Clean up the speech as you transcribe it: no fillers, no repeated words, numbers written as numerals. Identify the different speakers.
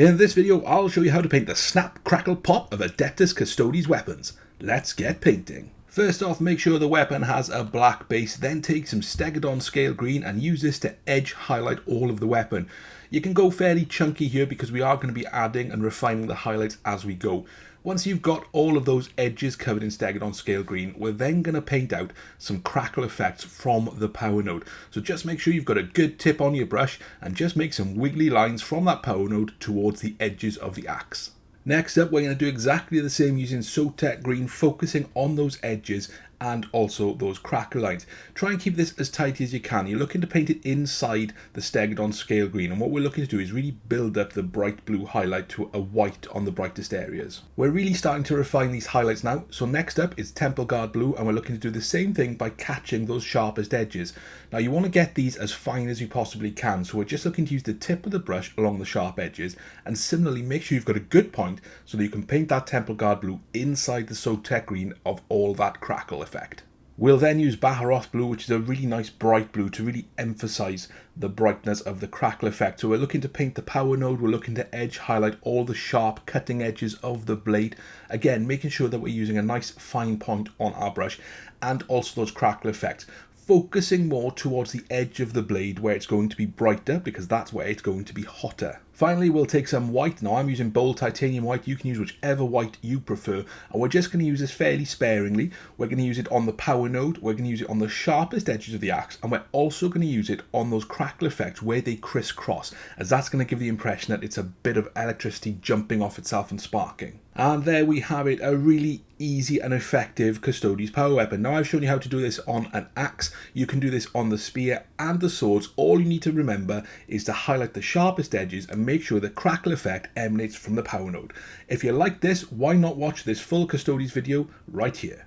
Speaker 1: In this video, I'll show you how to paint the snap, crackle, pop of Adeptus Custodes weapons. Let's get painting. First off, make sure the weapon has a black base, then take some Stegadon scale green and use this to edge highlight all of the weapon. You can go fairly chunky here because we are going to be adding and refining the highlights as we go. Once you've got all of those edges covered in Stegadon scale green, we're then going to paint out some crackle effects from the power node. So just make sure you've got a good tip on your brush and just make some wiggly lines from that power node towards the edges of the axe. Next up, we're going to do exactly the same using Sotek Green, focusing on those edges and also those crackle lines. Try and keep this as tight as you can. You're looking to paint it inside the Stegadon scale green, and what we're looking to do is really build up the bright blue highlight to a white on the brightest areas. We're really starting to refine these highlights now, so next up is Temple Guard Blue, and we're looking to do the same thing by catching those sharpest edges. Now you want to get these as fine as you possibly can, so we're just looking to use the tip of the brush along the sharp edges, and similarly make sure you've got a good point so that you can paint that Temple Guard Blue inside the Sotek Green of all that crackle effect. We'll then use Baharroth Blue, which is a really nice bright blue, to really emphasize the brightness of the crackle effect. So we're looking to paint the power node, we're looking to edge highlight all the sharp cutting edges of the blade. Again, making sure that we're using a nice fine point on our brush and also those crackle effects. Focusing more towards the edge of the blade where it's going to be brighter because that's where it's going to be hotter. Finally, we'll take some white. Now I'm using bold titanium white. You can use whichever white you prefer. And we're just going to use this fairly sparingly. We're going to use it on the power node. We're going to use it on the sharpest edges of the axe. And we're also going to use it on those crackle effects where they crisscross, as that's going to give the impression that it's a bit of electricity jumping off itself and sparking. And there we have it, a really easy and effective Custodes power weapon. Now I've shown you how to do this on an axe. You can do this on the spear and the swords. All you need to remember is to highlight the sharpest edges and make sure the crackle effect emanates from the power node. If you like this, why not watch this full Custodes video right here.